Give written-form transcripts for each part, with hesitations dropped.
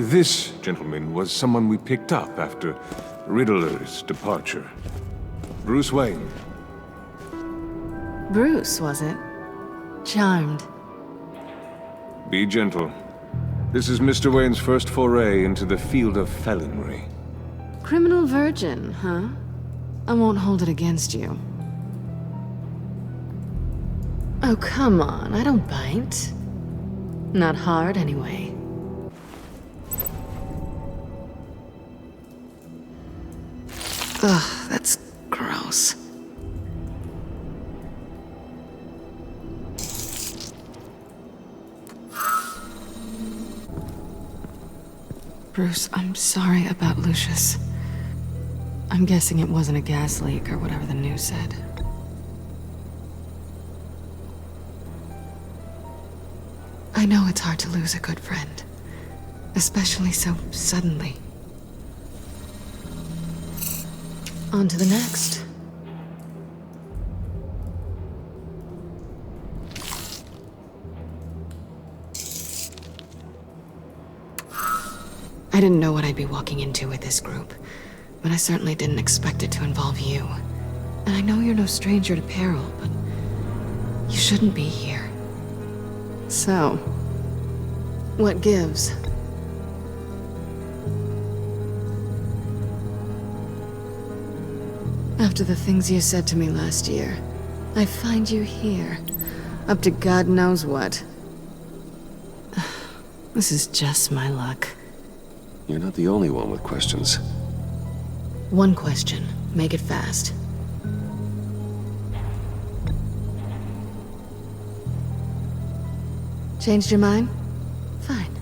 This gentleman was someone we picked up after Riddler's departure. Bruce Wayne. Bruce, was it? Charmed. Be gentle. This is Mr. Wayne's first foray into the field of felonry. Criminal virgin, huh? I won't hold it against you. Oh, come on, I don't bite. Not hard, anyway. Ugh, that's gross. Bruce, I'm sorry about Lucius. I'm guessing it wasn't a gas leak or whatever the news said. I know it's hard to lose a good friend, especially so suddenly. On to the next. I didn't know what I'd be walking into with this group, but I certainly didn't expect it to involve you. And I know you're no stranger to peril, but you shouldn't be here. So, what gives? After the things you said to me last year, I find you here, up to God knows what. This is just my luck. You're not the only one with questions. One question. Make it fast. Changed your mind? Fine.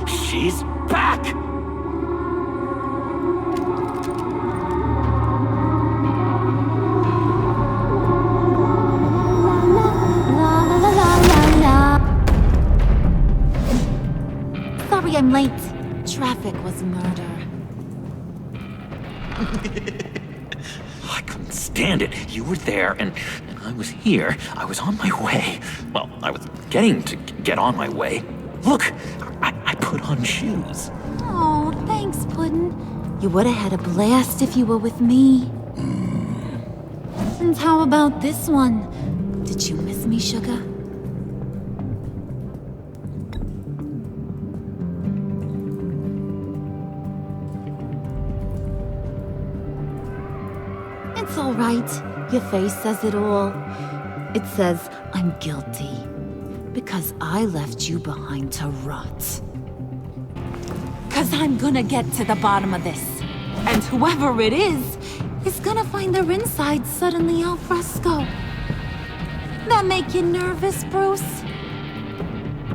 She's back! Sorry I'm late. Traffic was murder. I couldn't stand it. You were there, and I was here. I was on my way. Well, I was getting to get on my way. Look, I put on shoes. Oh, thanks, Puddin'. You would have had a blast if you were with me. And how about this one? Did you miss me, sugar? It's all right. Your face says it all. It says I'm guilty because I left you behind to rot. 'Cause I'm gonna get to the bottom of this. And whoever it is gonna find their insides suddenly al fresco. That make you nervous, Bruce?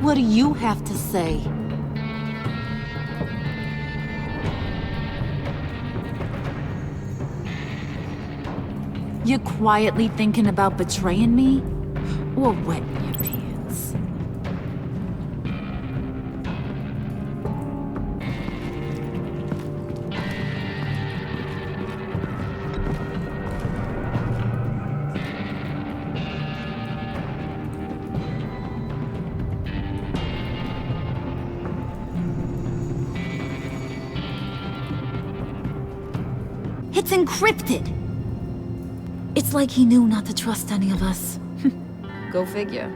What do you have to say? You quietly thinking about betraying me? Or wetting your pants? It's encrypted! It's like he knew not to trust any of us. Go figure.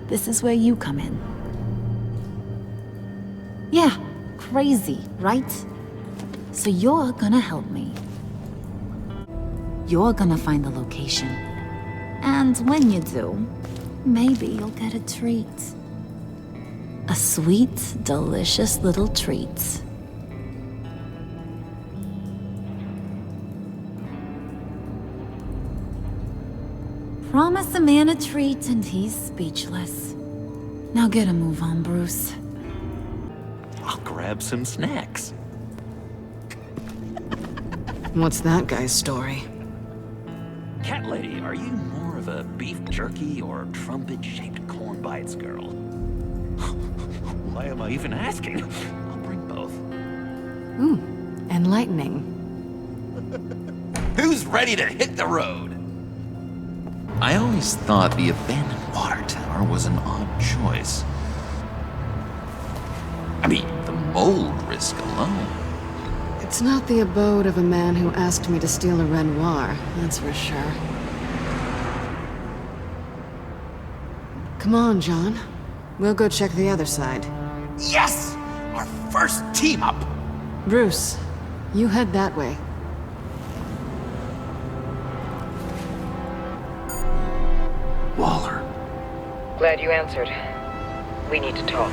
This is where you come in. Yeah, crazy, right? So you're gonna help me. You're gonna find the location. And when you do, maybe you'll get a treat. A sweet, delicious little treat. Promise a man a treat and he's speechless. Now get a move on, Bruce. I'll grab some snacks. What's that guy's story? Cat lady, are you more of a beef jerky or trumpet-shaped corn bites girl? Why am I even asking? I'll bring both. Ooh, enlightening. Who's ready to hit the road? I always thought the abandoned water tower car was an odd choice. I mean, the mold risk alone. It's not the abode of a man who asked me to steal a Renoir, that's for sure. Come on, John. We'll go check the other side. Yes! Our first team up! Bruce, you head that way. Waller. Glad you answered. We need to talk.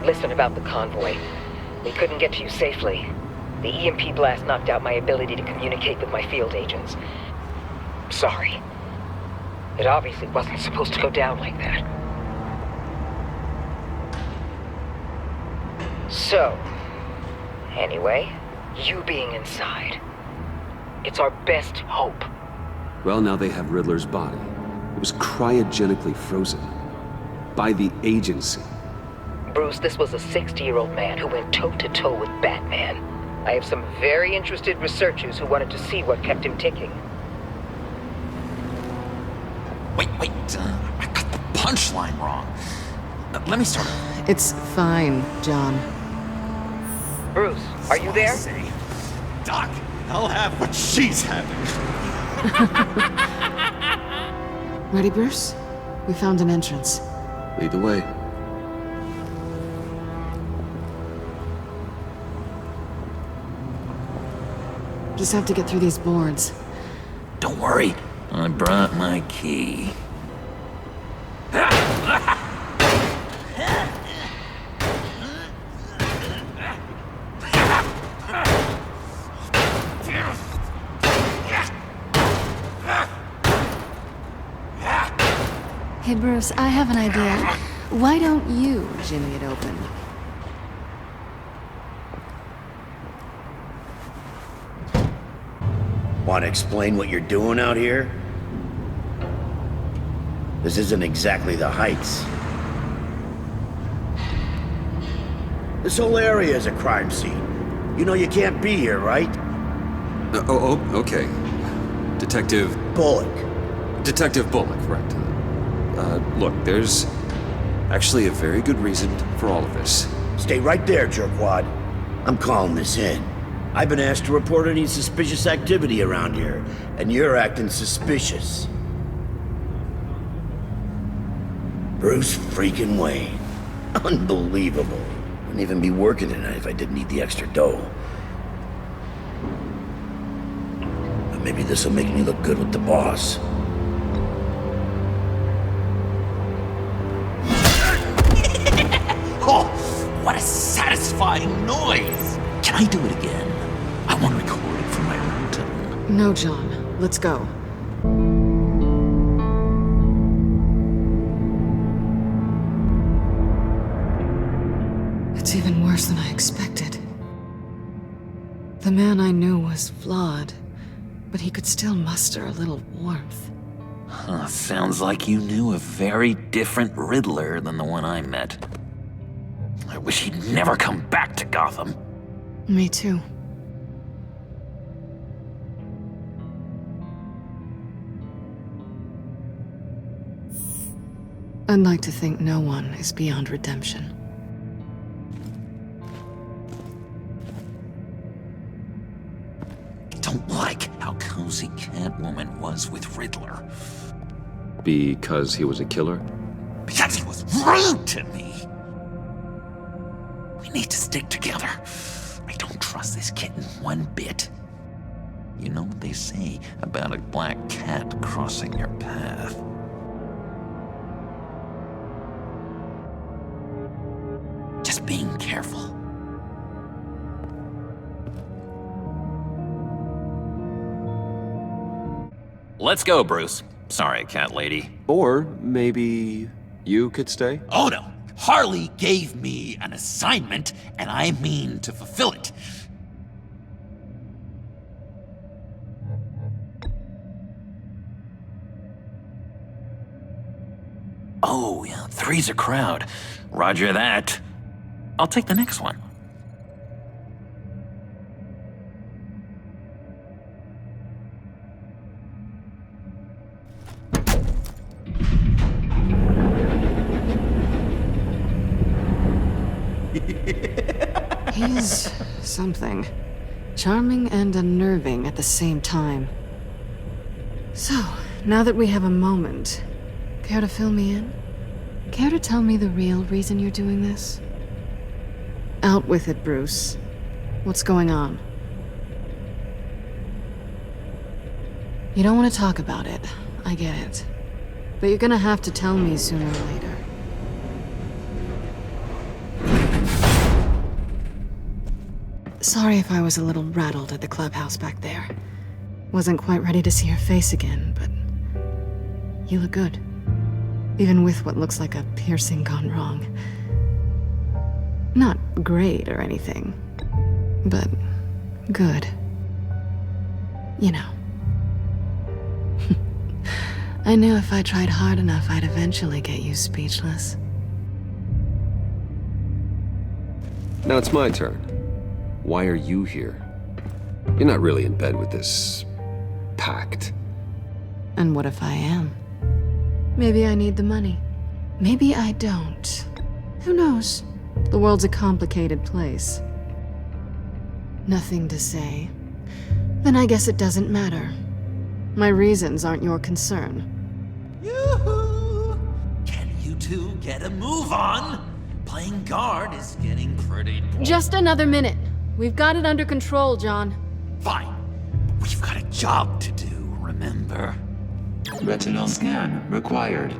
Listen about the convoy. We couldn't get to you safely. The EMP blast knocked out my ability to communicate with my field agents. Sorry. It obviously wasn't supposed to go down like that. So, anyway, you being inside. It's our best hope. Well, now they have Riddler's body. It was cryogenically frozen. By the agency. Bruce, this was a 60-year-old man who went toe-to-toe with Batman. I have some very interested researchers who wanted to see what kept him ticking. Wait, I got the punchline wrong. Let me start over. It's fine, John. Bruce, are you there? Say, Doc, I'll have what she's having. Ready, Bruce? We found an entrance. Lead the way. Just have to get through these boards. Don't worry, I brought my key. Hey, Bruce, I have an idea. Why don't you jimmy it open? Want to explain what you're doing out here? This isn't exactly the Heights. This whole area is a crime scene. You know you can't be here, right? Okay. Detective Bullock. Right. Look, there's actually a very good reason for all of this. Stay right there, jerkwad. I'm calling this in. I've been asked to report any suspicious activity around here, and you're acting suspicious. Bruce freaking Wayne. Unbelievable. Wouldn't even be working tonight if I didn't need the extra dough. But maybe this'll make me look good with the boss. Oh, what a satisfying noise! Can I do it again? I want to record it for my ringtone. No, John. Let's go. It's even worse than I expected. The man I knew was flawed, but he could still muster a little warmth. Sounds like you knew a very different Riddler than the one I met. I wish he'd never come back to Gotham. Me too. I'd like to think no one is beyond redemption. I don't like how cozy Catwoman was with Riddler. Because he was a killer? Because he was rude to me. We need to stick together. I don't trust this kitten one bit. You know what they say about a black cat crossing your path? Just being careful. Let's go, Bruce. Sorry, cat lady. Or maybe you could stay? Oh no! Harley gave me an assignment, and I mean to fulfill it. Oh, yeah, three's a crowd. Roger that. I'll take the next one. He's something. Charming and unnerving at the same time. So, now that we have a moment, care to fill me in? Care to tell me the real reason you're doing this? Out with it, Bruce. What's going on? You don't want to talk about it. I get it. But you're gonna have to tell me sooner or later. Sorry if I was a little rattled at the clubhouse back there. Wasn't quite ready to see your face again, but you look good. Even with what looks like a piercing gone wrong. Not great or anything, but good. You know. I knew if I tried hard enough, I'd eventually get you speechless. Now it's my turn. Why are you here? You're not really in bed with this pact. And what if I am? Maybe I need the money. Maybe I don't. Who knows? The world's a complicated place. Nothing to say. Then I guess it doesn't matter. My reasons aren't your concern. Yoo-hoo! Can you two get a move on? Playing guard is getting pretty boring. Just another minute. We've got it under control, John. Fine. We've got a job to do, remember? Retinal scan required.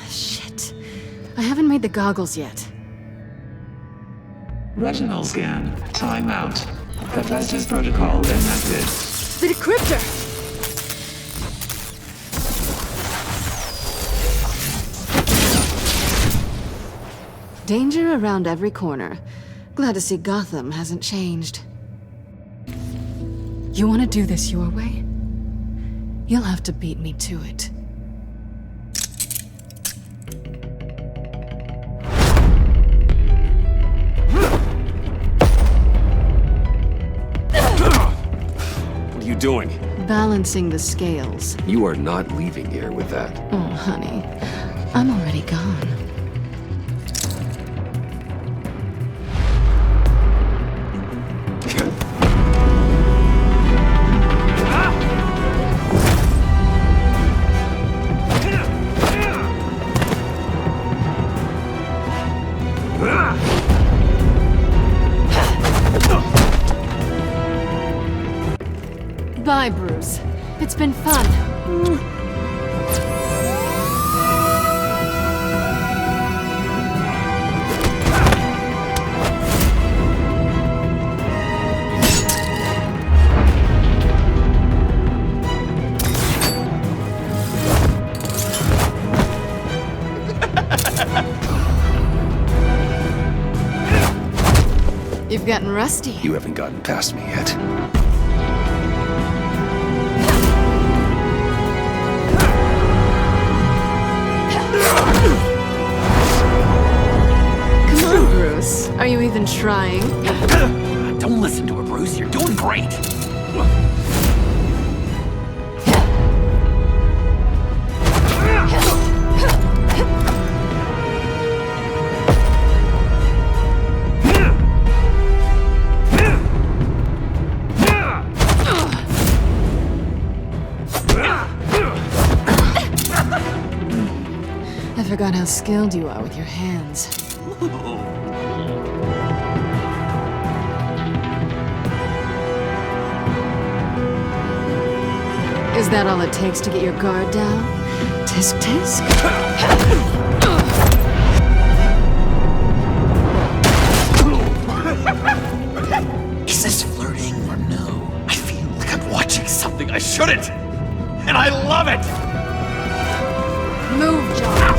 Shit. I haven't made the goggles yet. Retinal scan. Timeout. Hephaestus protocol enacted. The decryptor! Danger around every corner. Glad to see Gotham hasn't changed. You want to do this your way? You'll have to beat me to it. What are you doing? Balancing the scales. You are not leaving here with that. Oh, honey. I'm already gone. Bye, Bruce. It's been fun. You've gotten rusty. You haven't gotten past me yet. Come on, Bruce. Are you even trying? Don't listen to her, Bruce. You're doing great. I forgot how skilled you are with your hands. Is that all it takes to get your guard down? Tisk tisk? Is this flirting or no? I feel like I'm watching something I shouldn't. And I love it! Move, John.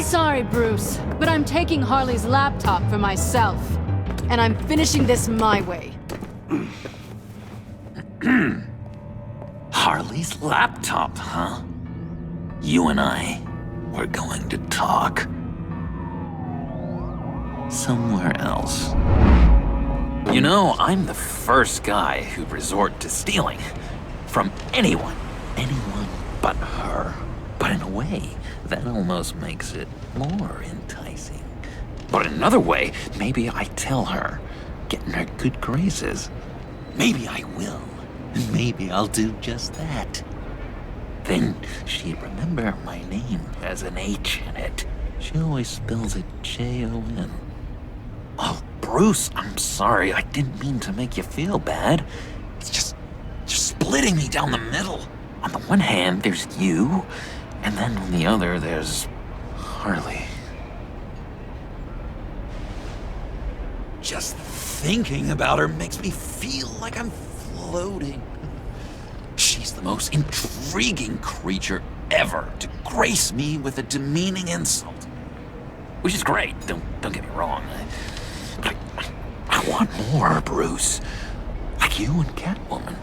Sorry, Bruce, but I'm taking Harley's laptop for myself. And I'm finishing this my way. Harley's laptop, huh? You and I, we're going to talk. Somewhere else. You know, I'm the first guy who'd resort to stealing. From anyone but her. But in a way, that almost makes it more enticing. But in another way, maybe I tell her, get in her good graces. Maybe I will. And maybe I'll do just that. Then she'd remember my name has an H in it. She always spells it Jon. Oh, Bruce, I'm sorry. I didn't mean to make you feel bad. It's just splitting me down the middle. On the one hand, there's you, and then on the other, there's Harley. Just thinking about her makes me feel like I'm floating. She's the most intriguing creature ever to grace me with a demeaning insult. Which is great, don't get me wrong. But I want more, Bruce. Like you and Catwoman.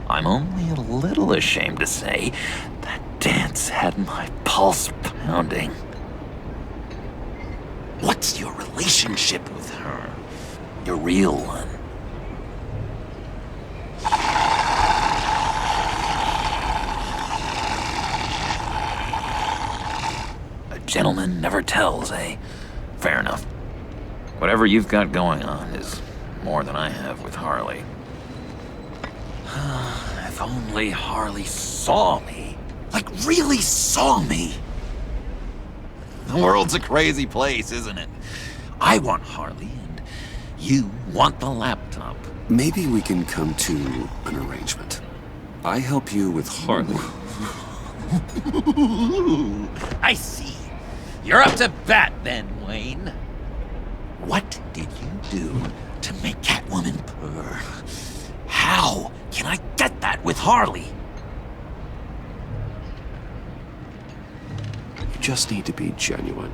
I'm only a little ashamed to say that dance had my pulse pounding. What's your relationship with her? Your real one? A gentleman never tells, eh? Fair enough. Whatever you've got going on is more than I have with Harley. If only Harley saw me. Like, really saw me. The world's a crazy place, isn't it? I want Harley, and you want the laptop. Maybe we can come to an arrangement. I help you with Harley. I see. You're up to bat then, Wayne. What did you do to make Catwoman purr? How can I get that with Harley? You just need to be genuine.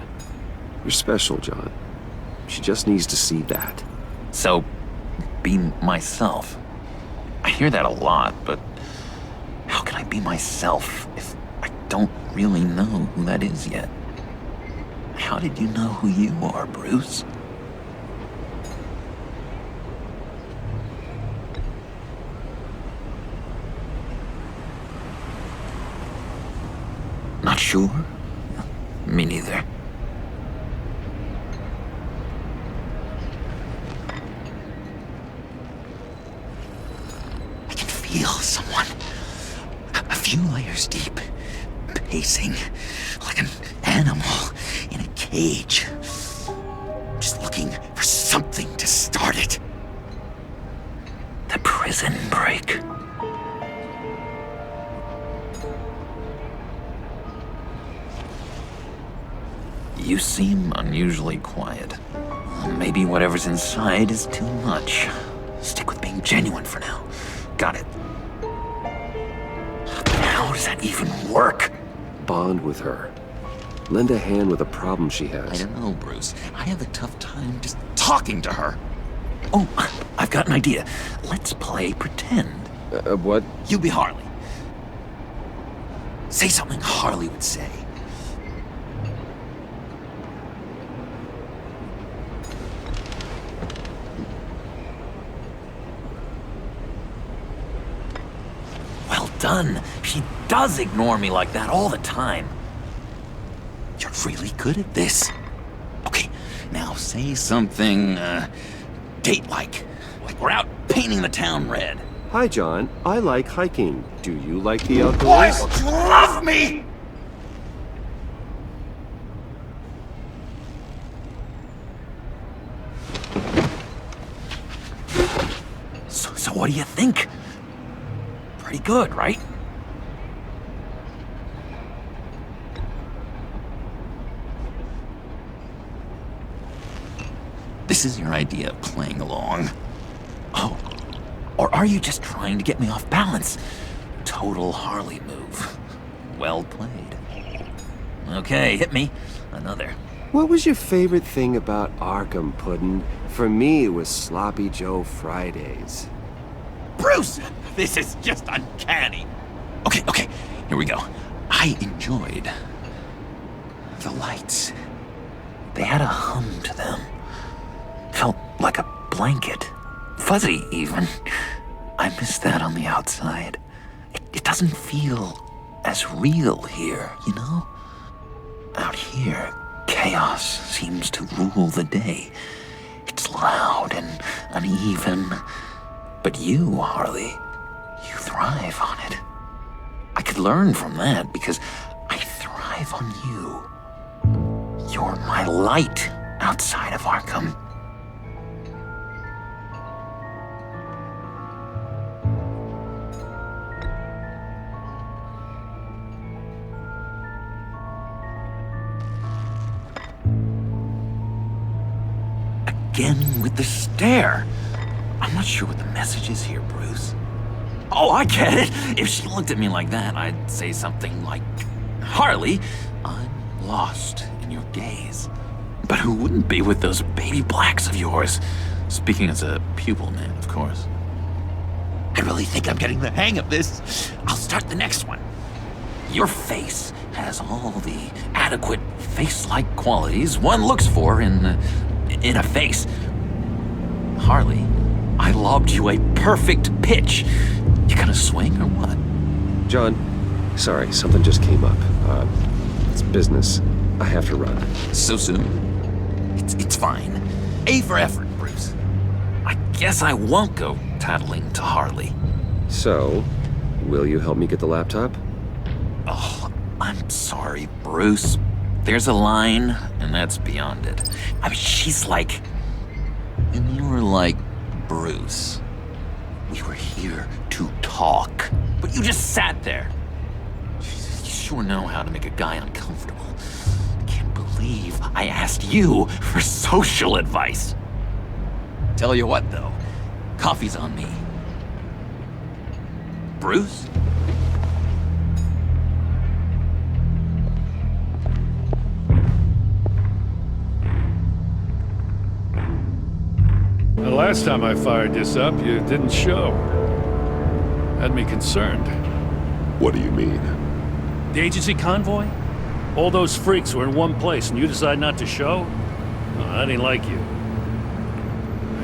You're special, John. She just needs to see that. So, be myself. I hear that a lot, but how can I be myself if I don't really know who that is yet? How did you know who you are, Bruce? Not sure? Me neither. I can feel someone a few layers deep, pacing like an animal in a cage, just looking for something to start it. The prison break. You seem unusually quiet. Maybe whatever's inside is too much. Stick with being genuine for now. Got it. But how does that even work? Bond with her. Lend a hand with a problem she has. I don't know, Bruce. I have a tough time just talking to her. Oh, I've got an idea. Let's play pretend. What? You be Harley. Say something Harley would say. Well done. She does ignore me like that all the time. You're really good at this. Okay, now say something, date-like. Like we're out painting the town red. Hi, John. I like hiking. Do you like the outdoors? Boy, you love me! So what do you think? Pretty good, right? This is your idea of playing along. Oh, or are you just trying to get me off balance? Total Harley move. Well played. Okay, hit me. Another. What was your favorite thing about Arkham, Puddin'? For me, it was Sloppy Joe Fridays. Bruce! This is just uncanny. Okay, here we go. I enjoyed the lights. They had a hum to them. Felt like a blanket. Fuzzy, even. I miss that on the outside. It doesn't feel as real here, you know? Out here, chaos seems to rule the day. It's loud and uneven. But you, Harley, you thrive on it. I could learn from that because I thrive on you. You're my light outside of Arkham. Again with the stare. I'm not sure what the message is here, Bruce. Oh, I get it. If she looked at me like that, I'd say something like, Harley, I'm lost in your gaze. But who wouldn't be with those baby blacks of yours? Speaking as a pupil man, of course. I really think I'm getting the hang of this. I'll start the next one. Your face has all the adequate face-like qualities one looks for in a face. Harley, I lobbed you a perfect pitch. You gonna swing or what? John, sorry, something just came up. It's business. I have to run. So soon? It's fine. A for effort, Bruce. I guess I won't go tattling to Harley. So, will you help me get the laptop? Oh, I'm sorry, Bruce. There's a line, and that's beyond it. I mean, she's like... And you were like, Bruce. We were here to talk, but you just sat there. You sure know how to make a guy uncomfortable. Can't believe I asked you for social advice. Tell you what, though. Coffee's on me. Bruce? The last time I fired this up, you didn't show. Had me concerned. What do you mean? The agency convoy? All those freaks were in one place and you decide not to show? Oh, I didn't like you.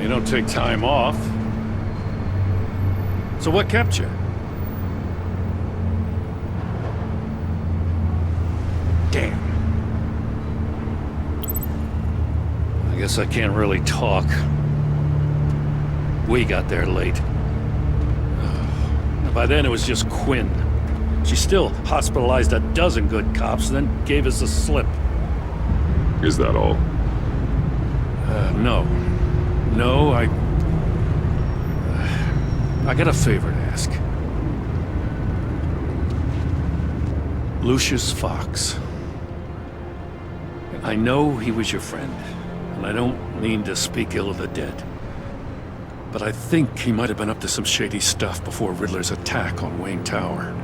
You don't take time off. So what kept you? Damn. I guess I can't really talk. We got there late. By then it was just Quinn. She still hospitalized a dozen good cops, then gave us the slip. Is that all? No. No, I got a favor to ask. Lucius Fox. I know he was your friend, and I don't mean to speak ill of the dead. But I think he might have been up to some shady stuff before Riddler's attack on Wayne Tower.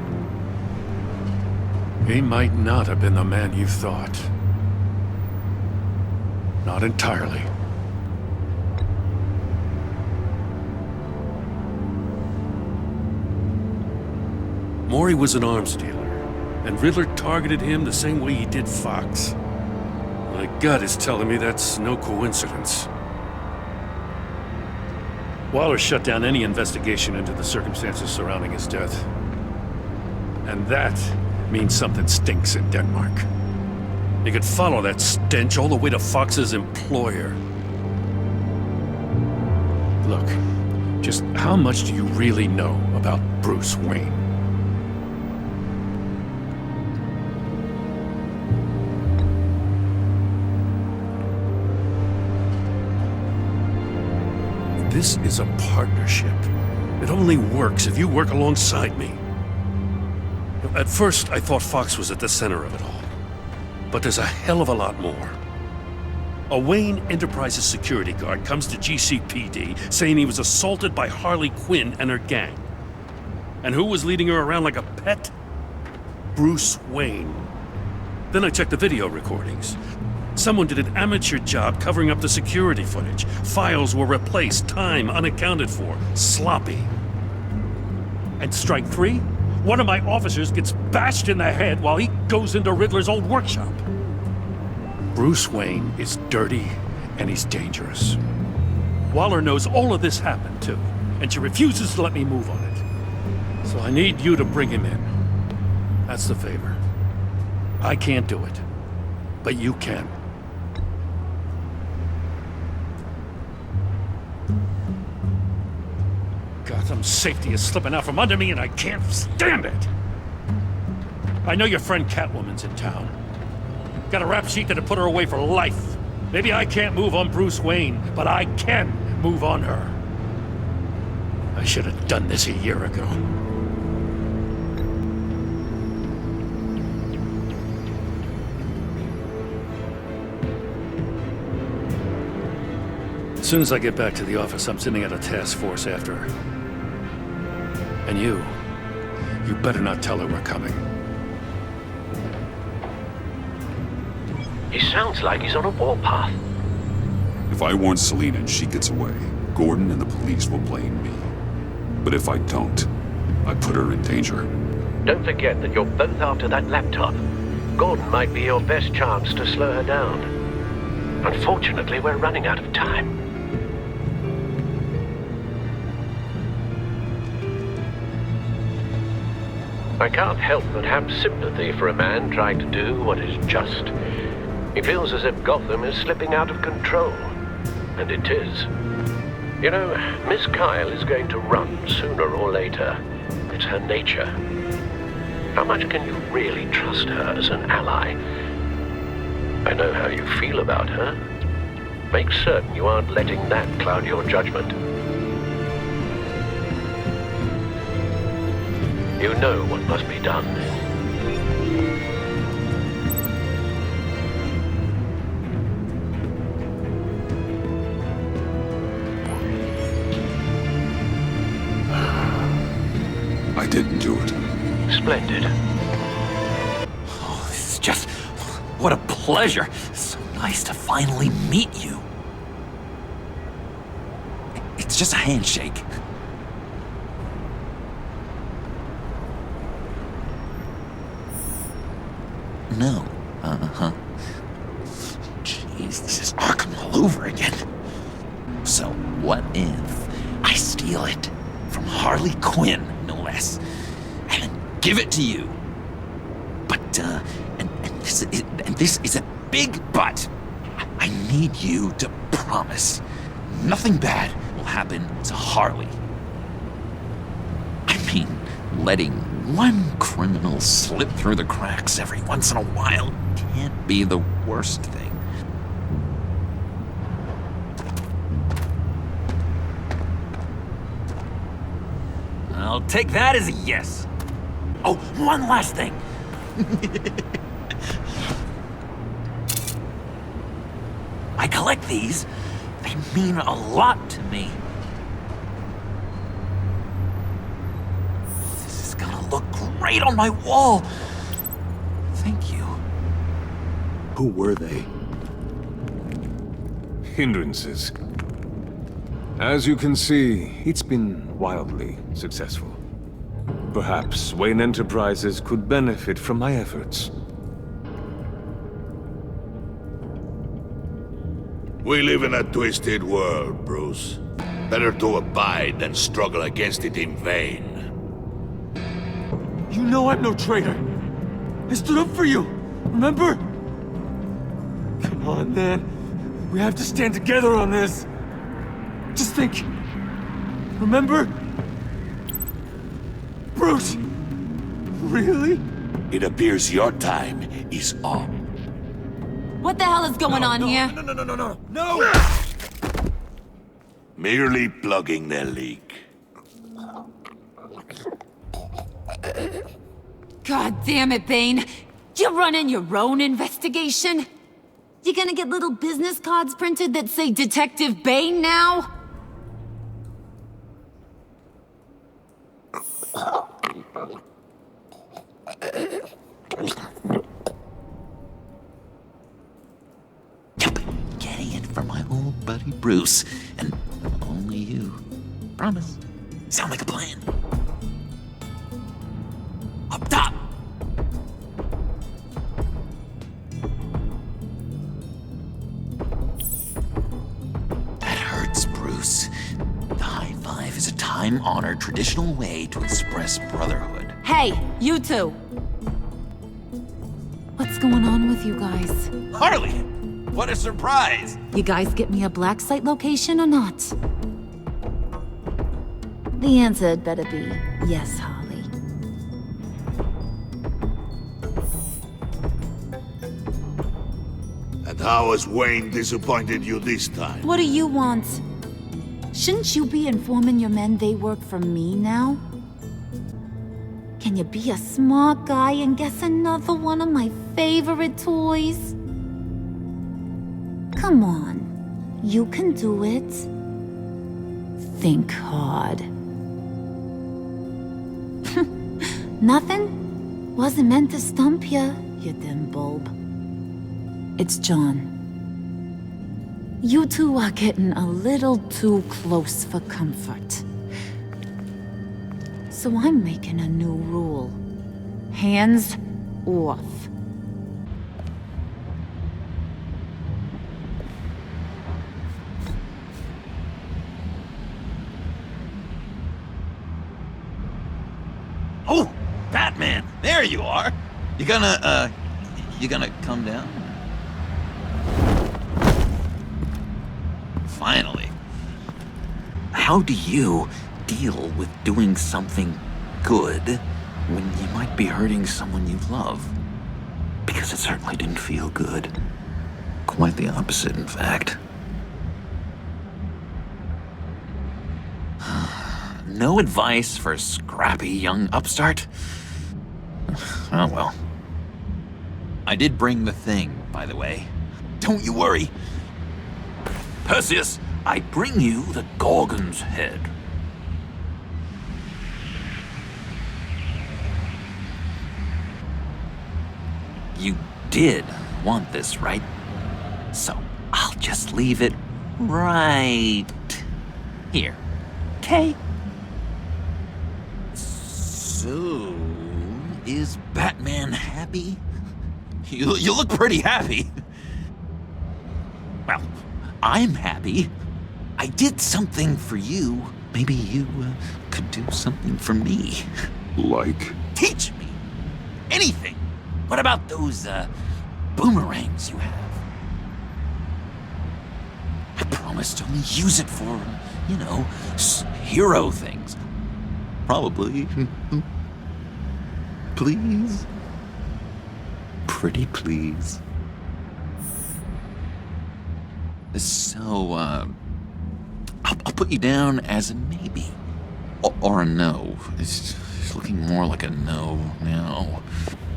He might not have been the man you thought. Not entirely. Maury was an arms dealer, and Riddler targeted him the same way he did Fox. My gut is telling me that's no coincidence. Waller shut down any investigation into the circumstances surrounding his death. And that means something stinks in Denmark. You could follow that stench all the way to Fox's employer. Look, just how much do you really know about Bruce Wayne? This is a partnership. It only works if you work alongside me. At first, I thought Fox was at the center of it all. But there's a hell of a lot more. A Wayne Enterprises security guard comes to GCPD saying he was assaulted by Harley Quinn and her gang. And who was leading her around like a pet? Bruce Wayne. Then I checked the video recordings. Someone did an amateur job covering up the security footage. Files were replaced, time unaccounted for, sloppy. And strike 3, one of my officers gets bashed in the head while he goes into Riddler's old workshop. Bruce Wayne is dirty and he's dangerous. Waller knows all of this happened too, and she refuses to let me move on it. So I need you to bring him in. That's the favor. I can't do it, but you can. Gotham's safety is slipping out from under me and I can't stand it! I know your friend Catwoman's in town. Got a rap sheet that'd put her away for life. Maybe I can't move on Bruce Wayne, but I can move on her. I should have done this a year ago. As soon as I get back to the office, I'm sending out a task force after her. And you better not tell her we're coming. He sounds like he's on a warpath. If I warn Selina and she gets away, Gordon and the police will blame me. But if I don't, I put her in danger. Don't forget that you're both after that laptop. Gordon might be your best chance to slow her down. Unfortunately, we're running out of time. I can't help but have sympathy for a man trying to do what is just. He feels as if Gotham is slipping out of control. And it is. You know, Miss Kyle is going to run sooner or later. It's her nature. How much can you really trust her as an ally? I know how you feel about her. Make certain you aren't letting that cloud your judgment. You know what must be done. I didn't do it. Splendid. Oh, this is just... what a pleasure. So nice to finally meet you. It's just a handshake. No. Uh-huh. Jeez, this is Arkham all over again. So what if I steal it from Harley Quinn, no less, and then give it to you? But, and this is a big but. I need you to promise nothing bad will happen to Harley. I mean, letting one criminal slip through the cracks every once in a while can't be the worst thing. I'll take that as a yes. Oh, one last thing. I collect these. They mean a lot to me. This is gonna look great on my wall. Thank you. Who were they? Hindrances. As you can see, it's been wildly successful. Perhaps Wayne Enterprises could benefit from my efforts. We live in a twisted world, Bruce. Better to abide than struggle against it in vain. You know I'm no traitor. I stood up for you, remember? Come on, man. We have to stand together on this. Just think. Remember? Bruce! Really? It appears your time is up. What the hell is going on here? No! Merely plugging the leak. God damn it, Bane. You're running your own investigation? You gonna get little business cards printed that say Detective Bane now? Getting it from my old buddy Bruce, and only you. Promise. Sound like a plan? time-honored traditional way to express brotherhood. Hey, you two! What's going on with you guys? Harley! What a surprise! You guys get me a black site location or not? The answer had better be yes, Holly. And how has Wayne disappointed you this time? What do you want? Shouldn't you be informing your men they work for me now? Can you be a smart guy and guess another one of my favorite toys? Come on, you can do it. Think hard. Nothing? Wasn't meant to stump you, you dim bulb. It's John. You two are getting a little too close for comfort. So I'm making a new rule. Hands off. Oh, Batman, there you are. You gonna come down? Finally. How do you deal with doing something good when you might be hurting someone you love? Because it certainly didn't feel good. Quite the opposite, in fact. No advice for a scrappy young upstart? Oh well. I did bring the thing, by the way. Don't you worry. Perseus, I bring you the Gorgon's head. You did want this, right? So I'll just leave it right here. Okay? So, is Batman happy? You look pretty happy. Well, I'm happy. I did something for you. Maybe you could do something for me. Like? Teach me. Anything. What about those boomerangs you have? I promised to only use it for, you know, hero things. Probably. Please? Pretty please. So, I'll put you down as a maybe. Or a no. It's looking more like a no now.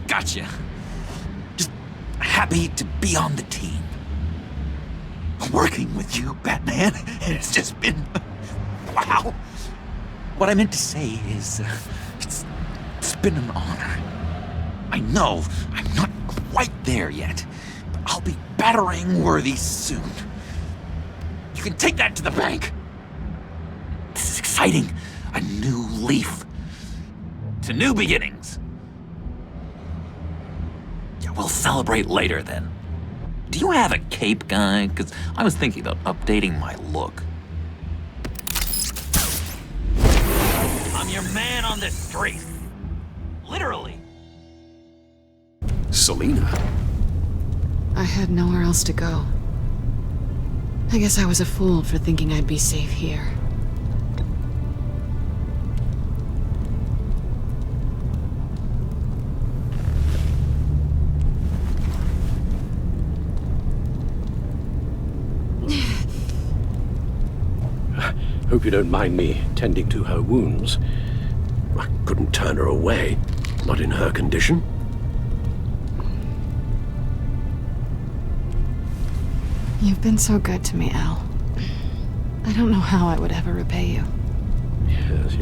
Gotcha. Just happy to be on the team. Working with you, Batman, it's just been... wow. What I meant to say is, it's been an honor. I know I'm not quite there yet, but I'll be battering worthy soon. You can take that to the bank. This is exciting. A new leaf. To new beginnings. Yeah, we'll celebrate later then. Do you have a cape, guy? Because I was thinking of updating my look. I'm your man on the street. Literally. Selina? I had nowhere else to go. I guess I was a fool for thinking I'd be safe here. Hope you don't mind me tending to her wounds. I couldn't turn her away, not in her condition. You've been so good to me, Al. I don't know how I would ever repay you. Yes,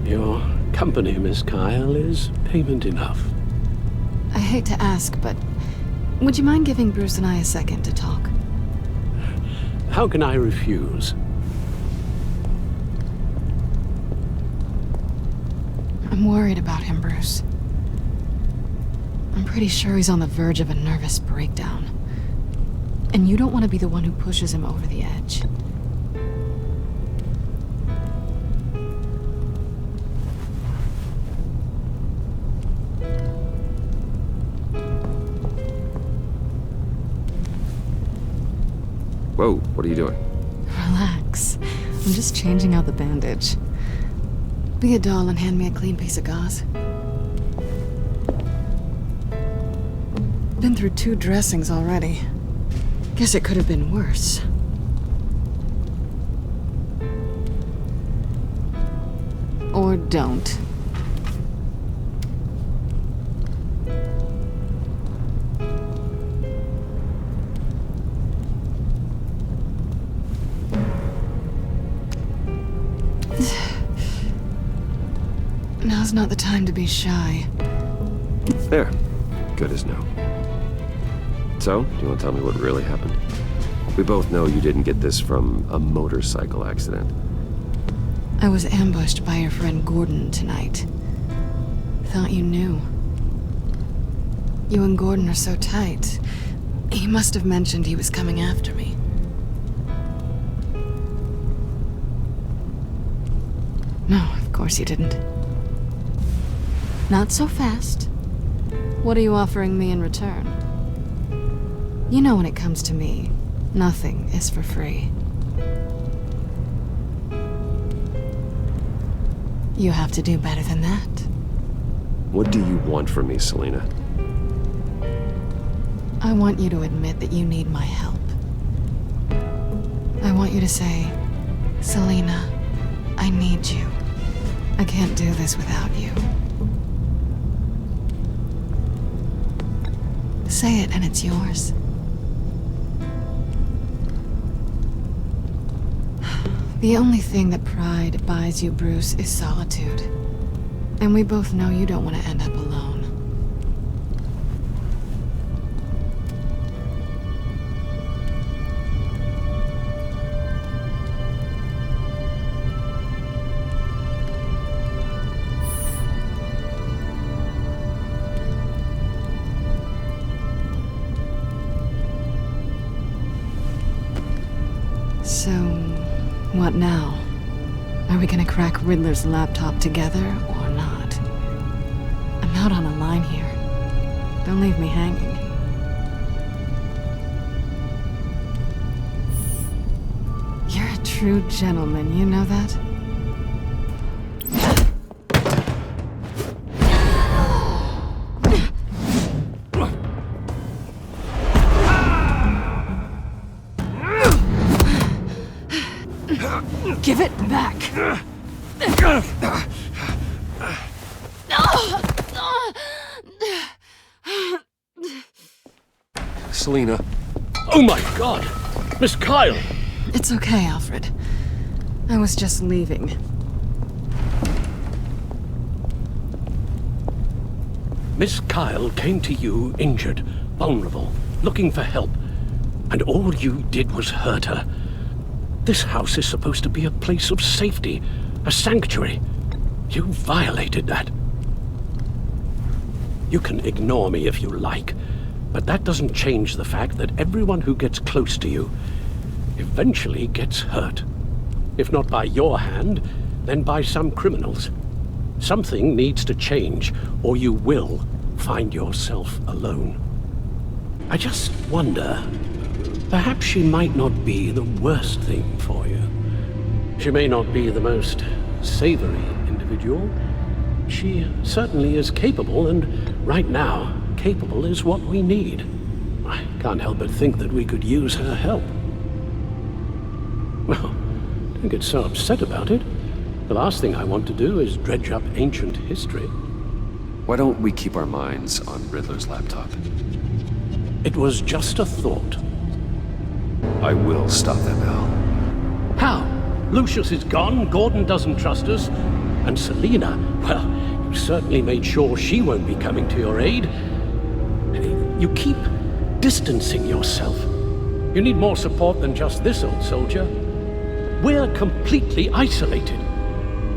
your company, Miss Kyle, is payment enough. I hate to ask, but would you mind giving Bruce and I a second to talk? How can I refuse? I'm worried about him, Bruce. I'm pretty sure he's on the verge of a nervous breakdown. And you don't want to be the one who pushes him over the edge. Whoa, what are you doing? Relax. I'm just changing out the bandage. Be a doll and hand me a clean piece of gauze. Been through 2 dressings already. Guess it could have been worse. Or don't. Now's not the time to be shy. There. Good as no. So, do you want to tell me what really happened? We both know you didn't get this from a motorcycle accident. I was ambushed by your friend Gordon tonight. Thought you knew. You and Gordon are so tight. He must have mentioned he was coming after me. No, of course he didn't. Not so fast. What are you offering me in return? You know when it comes to me, nothing is for free. You have to do better than that. What do you want from me, Selina? I want you to admit that you need my help. I want you to say, Selina, I need you. I can't do this without you. Say it and it's yours. The only thing that pride buys you, Bruce, is solitude. And we both know you don't want to end up alone. So, what now? Are we gonna crack Riddler's laptop together or not? I'm out on a line here. Don't leave me hanging. You're a true gentleman, you know that? Give it back! Selina. Oh my god! Miss Kyle! It's okay, Alfred. I was just leaving. Miss Kyle came to you injured, vulnerable, looking for help. And all you did was hurt her. This house is supposed to be a place of safety, a sanctuary. You violated that. You can ignore me if you like, but that doesn't change the fact that everyone who gets close to you eventually gets hurt. If not by your hand, then by some criminals. Something needs to change, or you will find yourself alone. I just wonder, perhaps she might not be the worst thing for you. She may not be the most savory individual. She certainly is capable, and right now, capable is what we need. I can't help but think that we could use her help. Well, don't get so upset about it. The last thing I want to do is dredge up ancient history. Why don't we keep our minds on Riddler's laptop? It was just a thought. I will stop them, Al. How? Lucius is gone, Gordon doesn't trust us, and Selina, well, you certainly made sure she won't be coming to your aid. You keep distancing yourself. You need more support than just this old soldier. We're completely isolated.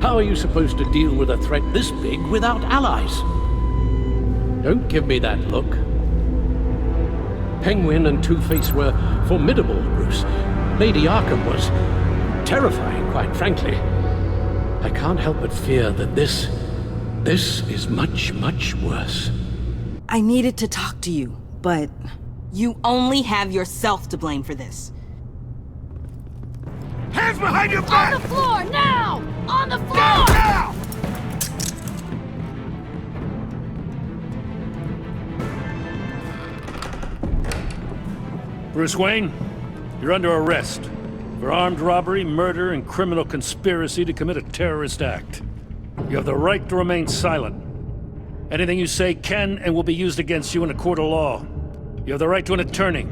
How are you supposed to deal with a threat this big without allies? Don't give me that look. Penguin and Two-Face were formidable, Bruce. Lady Arkham was terrifying, quite frankly. I can't help but fear that this is much, much worse. I needed to talk to you, but you only have yourself to blame for this. Hands behind your back! On the floor, now! On the floor! Now! Bruce Wayne, you're under arrest for armed robbery, murder, and criminal conspiracy to commit a terrorist act. You have the right to remain silent. Anything you say can and will be used against you in a court of law. You have the right to an attorney.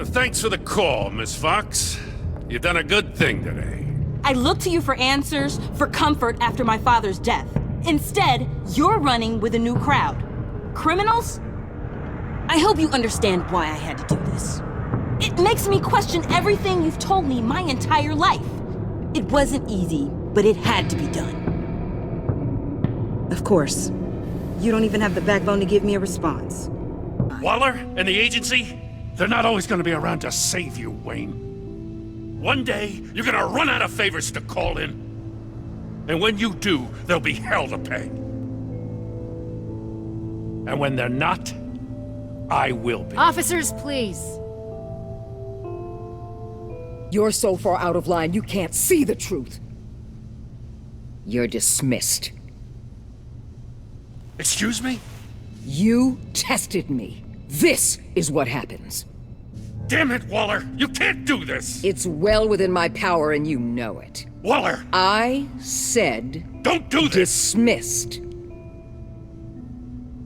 Thanks for the call, Miss Fox. You've done a good thing today. I looked to you for answers, for comfort after my father's death. Instead, you're running with a new crowd. Criminals? I hope you understand why I had to do this. It makes me question everything you've told me my entire life. It wasn't easy, but it had to be done. Of course. You don't even have the backbone to give me a response. Waller and the agency, they're not always gonna be around to save you, Wayne. One day, you're gonna run out of favors to call in. And when you do, there'll be hell to pay. And when they're not, I will be. Officers, please. You're so far out of line, you can't see the truth. You're dismissed. Excuse me? You tested me. This is what happens. Damn it, Waller! You can't do this! It's well within my power and you know it. Waller! I said... Don't do this! Dismissed.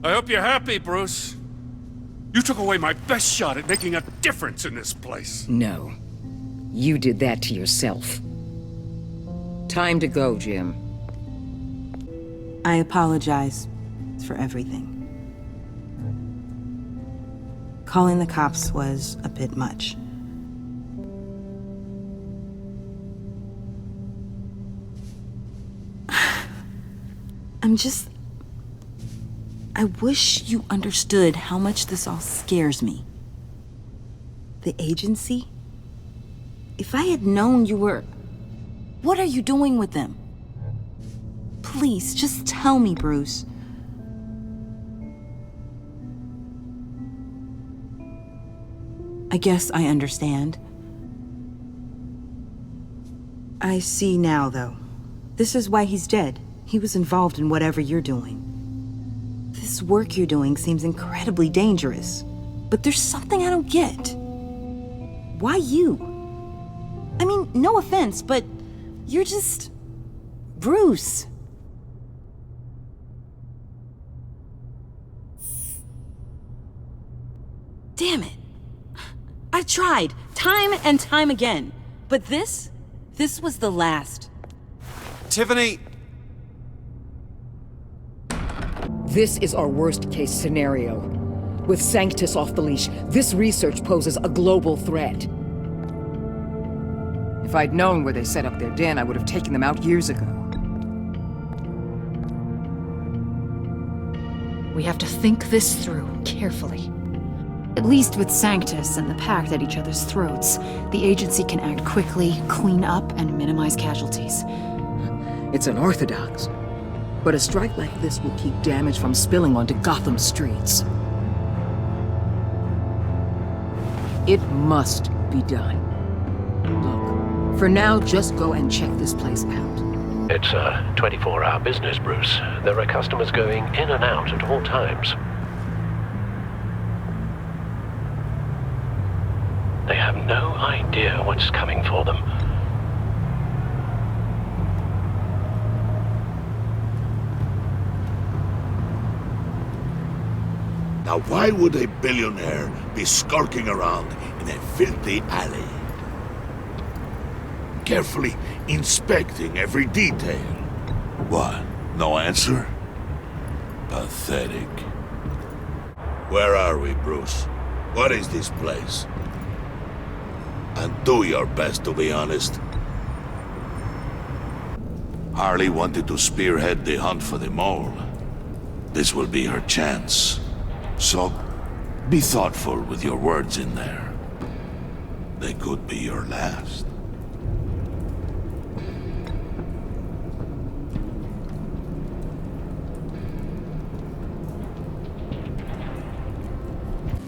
I hope you're happy, Bruce. You took away my best shot at making a difference in this place. No. You did that to yourself. Time to go, Jim. I apologize for everything. Calling the cops was a bit much. I wish you understood how much this all scares me. The agency? If I had known you were... What are you doing with them? Please, just tell me, Bruce. I guess I understand. I see now, though. This is why he's dead. He was involved in whatever you're doing. This work you're doing seems incredibly dangerous. But there's something I don't get. Why you? I mean, no offense, but you're just... Bruce. Damn it. I tried, time and time again. But this was the last. Tiffany! This is our worst-case scenario. With Sanctus off the leash, this research poses a global threat. If I'd known where they set up their den, I would have taken them out years ago. We have to think this through carefully. At least with Sanctus and the pact at each other's throats, the agency can act quickly, clean up, and minimize casualties. It's unorthodox. But a strike like this will keep damage from spilling onto Gotham streets. It must be done. Look, for now, just go and check this place out. It's a 24-hour business, Bruce. There are customers going in and out at all times. They have no idea what's coming for them. Now why would a billionaire be skulking around in a filthy alley? Carefully inspecting every detail. What? No answer? Pathetic. Where are we, Bruce? What is this place? And do your best to be honest. Harley wanted to spearhead the hunt for the mole. This will be her chance. So, be thoughtful with your words in there. They could be your last.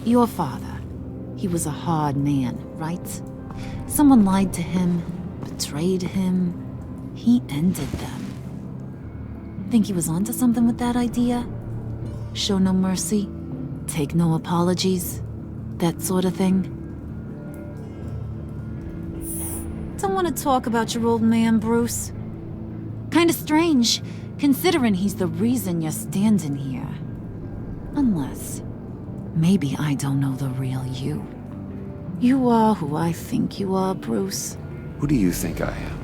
Your father. He was a hard man, right? Someone lied to him, betrayed him. He ended them. Think he was onto something with that idea? Show no mercy, take no apologies, that sort of thing? Don't want to talk about your old man, Bruce. Kinda strange, considering he's the reason you're standing here. Unless, maybe I don't know the real you. You are who I think you are, Bruce. Who do you think I am?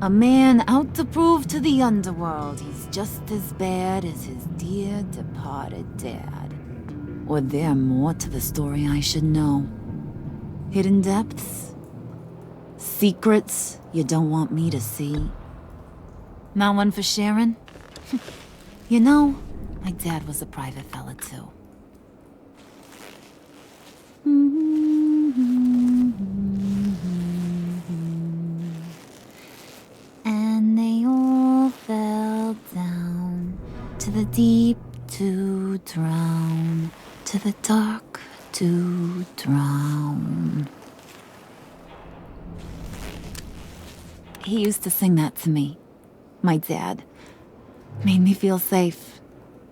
A man out to prove to the underworld he's just as bad as his dear departed dad. Or there more to the story I should know. Hidden depths? Secrets you don't want me to see? Not one for sharing? You know, my dad was a private fella too. And they all fell down to the deep to drown, to the dark to drown. He used to sing that to me. My dad. Made me feel safe,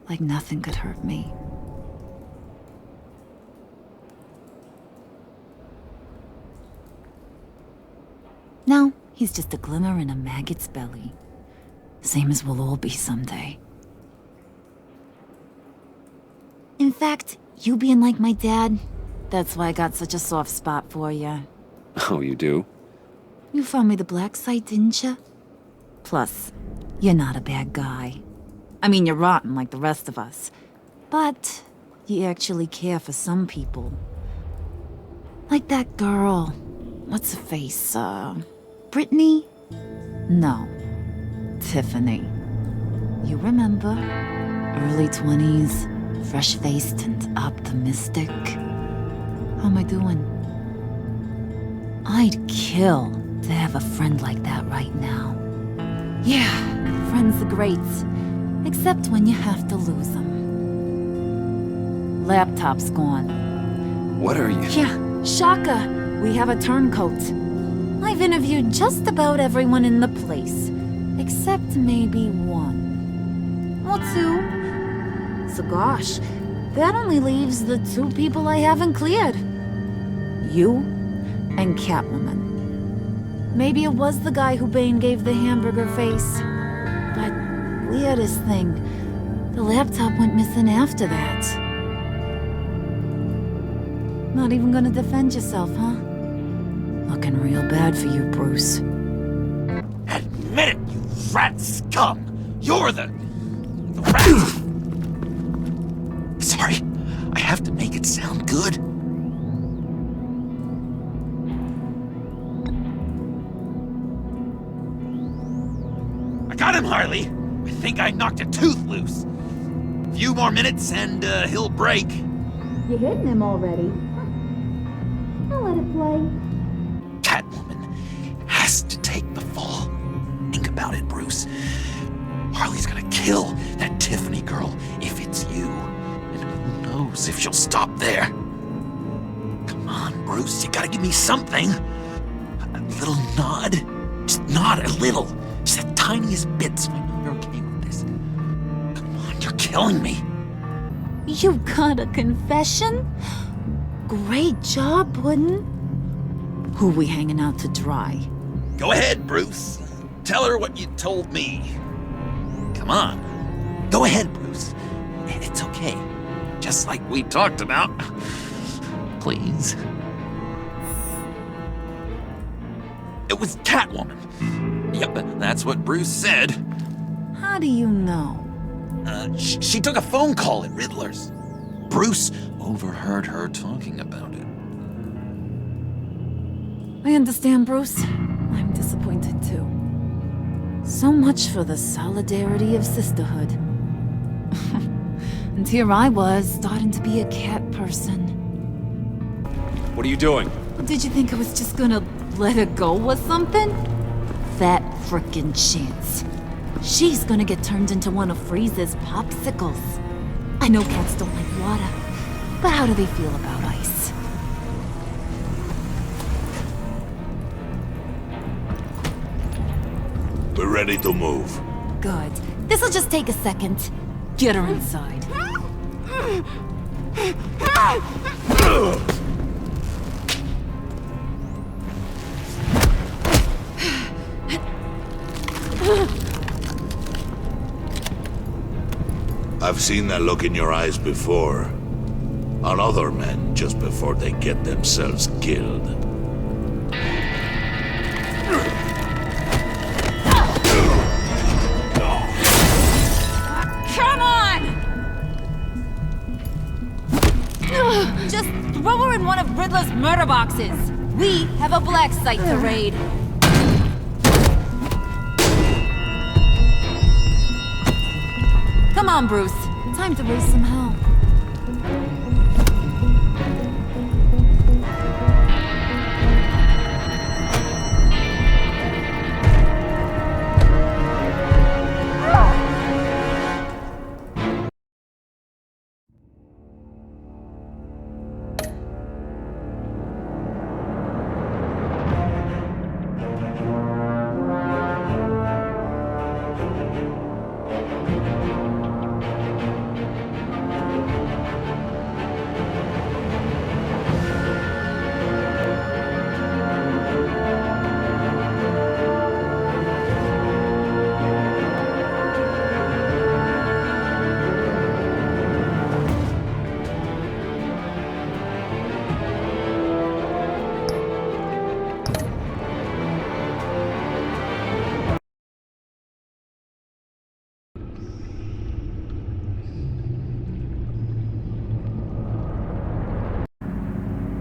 like nothing could hurt me. Now, he's just a glimmer in a maggot's belly. Same as we'll all be someday. In fact, you being like my dad, that's why I got such a soft spot for you. Oh, you do? You found me the black site, didn't you? Plus, you're not a bad guy. I mean, you're rotten like the rest of us. But you actually care for some people. Like that girl. What's her face? Brittany? No. Tiffany. You remember? Early 20s, fresh-faced and optimistic. How am I doing? I'd kill to have a friend like that right now. Yeah, friends are great. Except when you have to lose them. Laptop's gone. What are you? Yeah, Shaka. We have a turncoat. I've interviewed just about everyone in the place. Except maybe one. Or two. So gosh, that only leaves the two people I haven't cleared. You and Catwoman. Maybe it was the guy who Bane gave the hamburger face. But weirdest thing, the laptop went missing after that. Not even gonna defend yourself, huh? Looking real bad for you, Bruce. Admit it, you rat scum! You're the rat! Sorry, I have to make it sound good. I got him, Harley! I think I knocked a tooth loose. A few more minutes and he'll break. You're hitting him already. I'll let it play. Catwoman has to take the fall. Think about it, Bruce. Harley's gonna kill that Tiffany girl if it's you. And who knows if she'll stop there. Come on, Bruce, you gotta give me something. A little nod. Just nod a little. Just the tiniest bit so I know you're okay with this. Come on, you're killing me. You got a confession? Great job, Puddin'. Who we hanging out to dry? Go ahead, Bruce. Tell her what you told me. Come on. Go ahead, Bruce. It's okay. Just like we talked about. Please. It was Catwoman. Yep, that's what Bruce said. How do you know? She took a phone call at Riddler's. Bruce overheard her talking about it. I understand, Bruce. I'm disappointed too. So much for the solidarity of sisterhood. And here I was, starting to be a cat person. What are you doing? Did you think I was just gonna let her go or something? That frickin' chance. She's gonna get turned into one of Freeze's popsicles. I know cats don't like water, but how do they feel about ice? We're ready to move. Good. This'll just take a second. Get her inside. I've seen that look in your eyes before. On other men, just before they get themselves killed. Come on! Just throw her in one of Riddler's murder boxes. We have a black site to raid. Come on, Bruce. Time to raise some hell.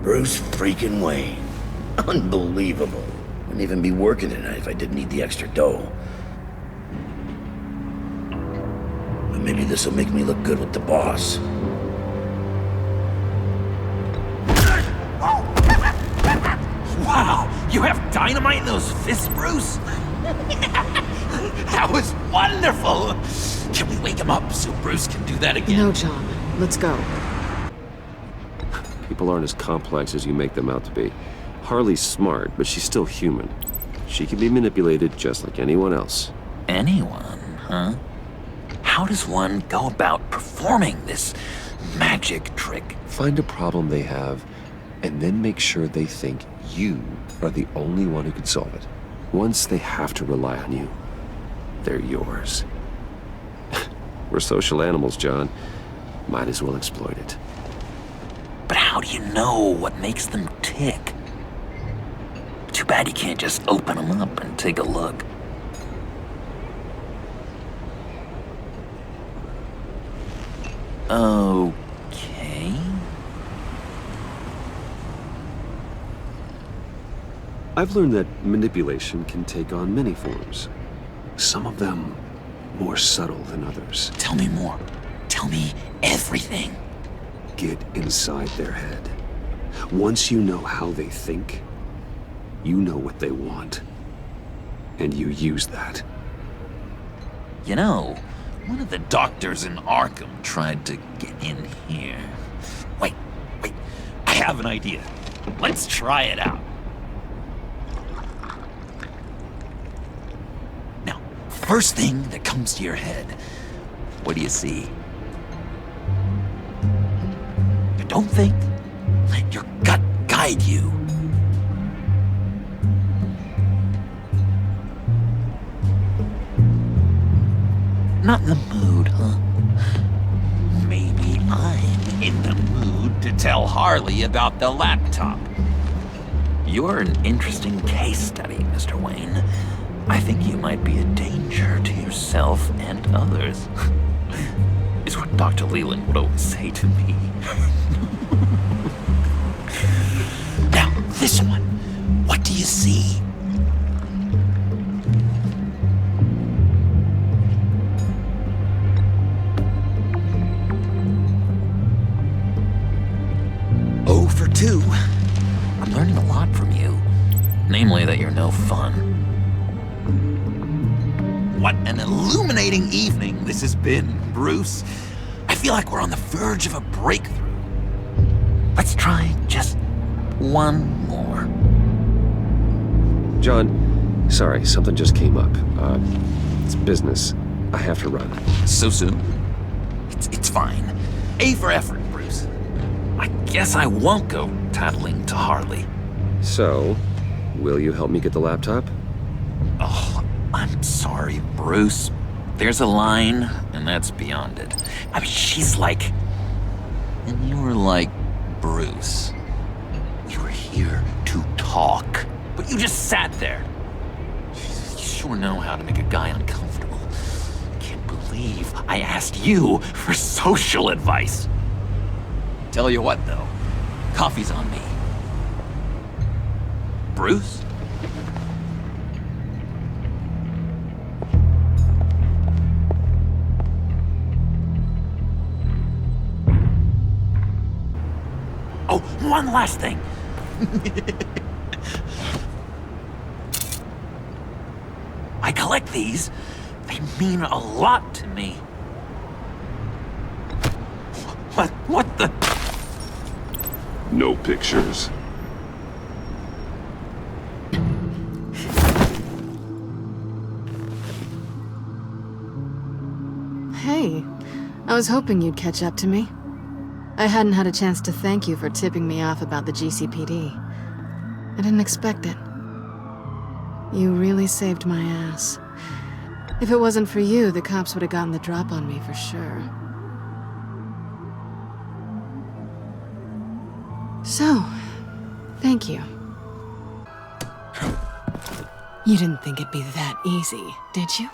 Bruce freaking Wayne. Unbelievable. Wouldn't even be working tonight if I didn't need the extra dough. But maybe this'll make me look good with the boss. Wow, you have dynamite in those fists, Bruce? That was wonderful! Can we wake him up so Bruce can do that again? No, John. Let's go. People aren't as complex as you make them out to be. Harley's smart, but she's still human. She can be manipulated just like anyone else. Anyone, huh? How does one go about performing this magic trick? Find a problem they have, and then make sure they think you are the only one who can solve it. Once they have to rely on you, they're yours. We're social animals, John. Might as well exploit it. But how do you know what makes them tick? Too bad you can't just open them up and take a look. Okay. I've learned that manipulation can take on many forms. Some of them more subtle than others. Tell me more. Tell me everything. Get inside their head. Once you know how they think, you know what they want. And you use that. You know, one of the doctors in Arkham tried to get in here. Wait. I have an idea. Let's try it out. Now, first thing that comes to your head, what do you see? Don't think. Let your gut guide you. Not in the mood, huh? Maybe I'm in the mood to tell Harley about the laptop. You're an interesting case study, Mr. Wayne. I think you might be a danger to yourself and others. Is what Dr. Leland would always say to me. Now, this one. What do you see? Oh for 2. I'm learning a lot from you. Namely that you're no fun. What an illuminating evening this has been, Bruce. I feel like we're on the verge of a breakthrough. Let's try just one more. John, Sorry, something just came up. It's business. I have to run. So soon? It's fine. A for effort, Bruce. I guess I won't go tattling to Harley. So, will you help me get the laptop? Oh, I'm sorry, Bruce. There's a line, and that's beyond it. I mean, she's like... And you were like, Bruce. We were here to talk, but you just sat there. You sure know how to make a guy uncomfortable. Can't believe I asked you for social advice. Tell you what, though. Coffee's on me. Bruce? Oh, one last thing. I collect these. They mean a lot to me. What the? No pictures. Hey, I was hoping you'd catch up to me. I hadn't had a chance to thank you for tipping me off about the GCPD. I didn't expect it. You really saved my ass. If it wasn't for you, the cops would have gotten the drop on me for sure. So, thank you. You didn't think it'd be that easy, did you?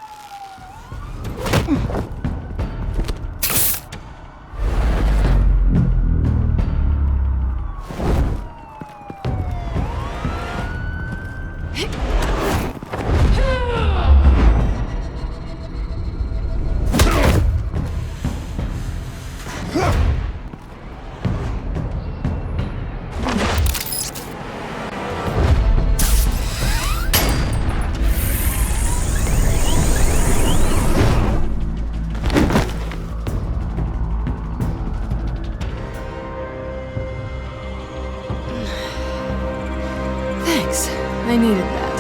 I needed that.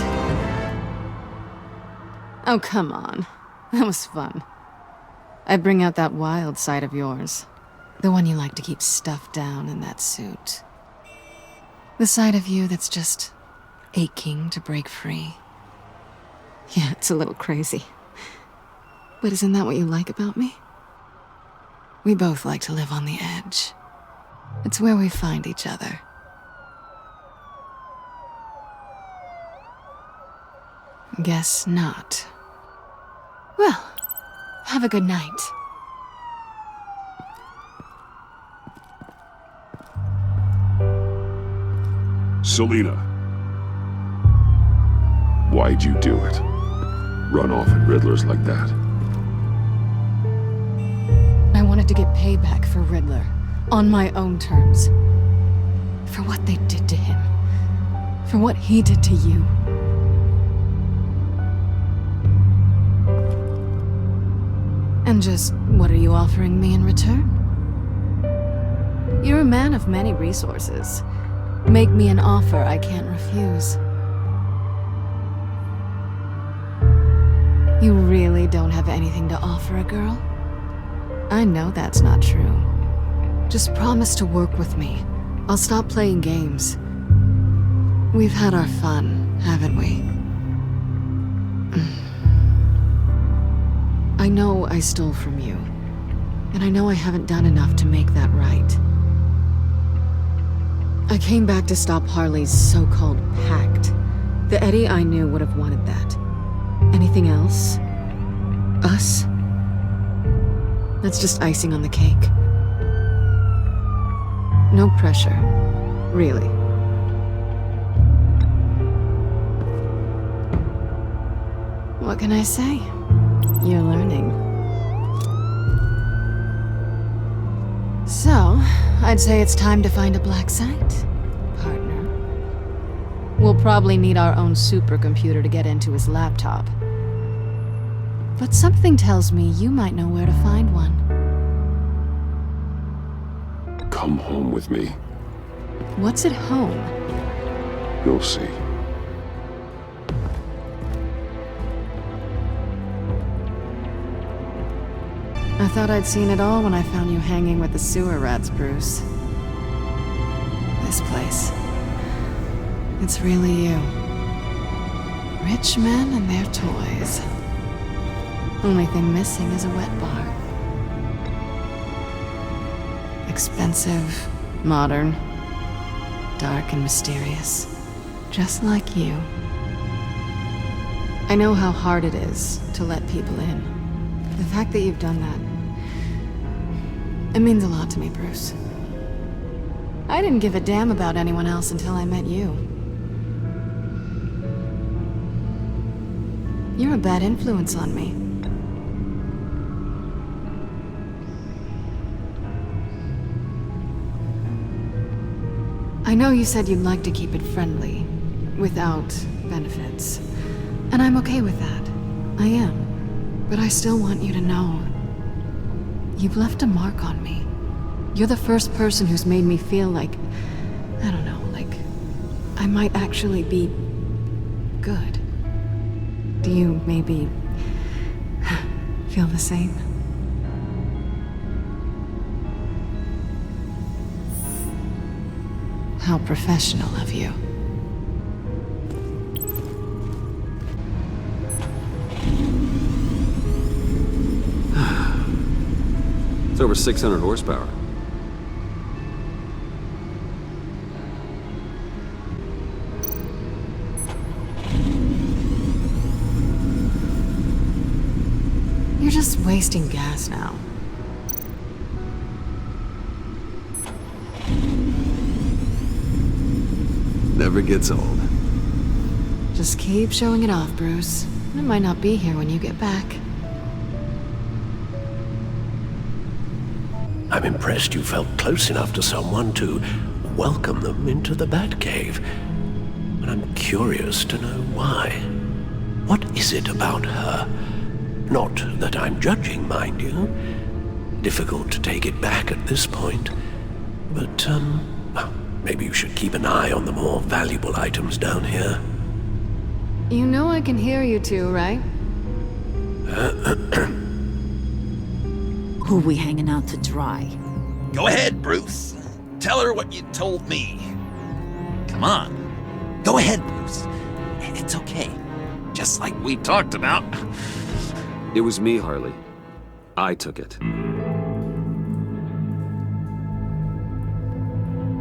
Oh, come on. That was fun. I bring out that wild side of yours. The one you like to keep stuffed down in that suit. The side of you that's just aching to break free. Yeah, it's a little crazy. But isn't that what you like about me? We both like to live on the edge. It's where we find each other. Guess not. Well, have a good night. Selina. Why'd you do it? Run off at Riddlers like that? I wanted to get payback for Riddler, on my own terms. For what they did to him. For what he did to you. And just, what are you offering me in return? You're a man of many resources. Make me an offer I can't refuse. You really don't have anything to offer a girl? I know that's not true. Just promise to work with me. I'll stop playing games. We've had our fun, haven't we? I know I stole from you, and I know I haven't done enough to make that right. I came back to stop Harley's so-called pact. The Eddie I knew would have wanted that. Anything else? Us? That's just icing on the cake. No pressure, really. What can I say? You're learning. So, I'd say it's time to find a black site, partner. We'll probably need our own supercomputer to get into his laptop. But something tells me you might know where to find one. Come home with me. What's at home? You'll see. I thought I'd seen it all when I found you hanging with the sewer rats, Bruce. This place. It's really you. Rich men and their toys. Only thing missing is a wet bar. Expensive, modern, dark and mysterious. Just like you. I know how hard it is to let people in. The fact that you've done that, it means a lot to me, Bruce. I didn't give a damn about anyone else until I met you. You're a bad influence on me. I know you said you'd like to keep it friendly, without benefits. And I'm okay with that. I am. But I still want you to know. You've left a mark on me. You're the first person who's made me feel like, I don't know, like I might actually be good. Do you maybe feel the same? How professional of you. It's over 600 horsepower. You're just wasting gas now. Never gets old. Just keep showing it off, Bruce. I might not be here when you get back. I'm impressed you felt close enough to someone to welcome them into the Batcave. But I'm curious to know why. What is it about her? Not that I'm judging, mind you. Difficult to take it back at this point. But, well, maybe you should keep an eye on the more valuable items down here. You know I can hear you two, right? Who we hanging out to dry? Go ahead, Bruce. Tell her what you told me. Come on. Go ahead, Bruce. It's okay. Just like we talked about. It was me, Harley. I took it.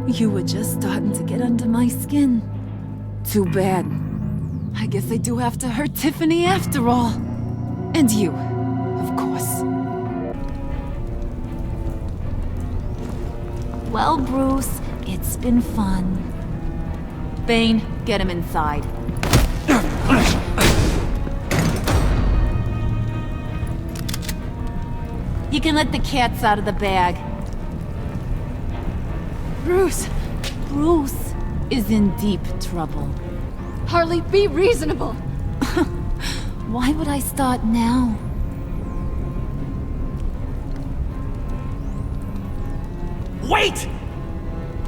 You were just starting to get under my skin. Too bad. I guess I do have to hurt Tiffany after all. And you, of course. Well, Bruce, it's been fun. Bane, get him inside. You can let the cats out of the bag. Bruce! Bruce is in deep trouble. Harley, be reasonable! Why would I start now? Wait!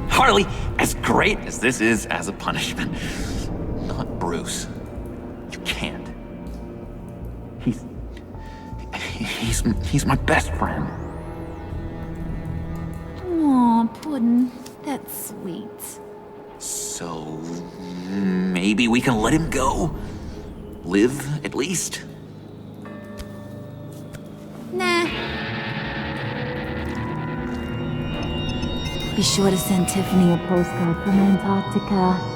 Harley, as great as this is as a punishment, not Bruce. You can't. He's my best friend. Aw, Puddin', that's sweet. So maybe we can let him go? Live, at least? Nah. Be sure to send Tiffany a postcard from Antarctica.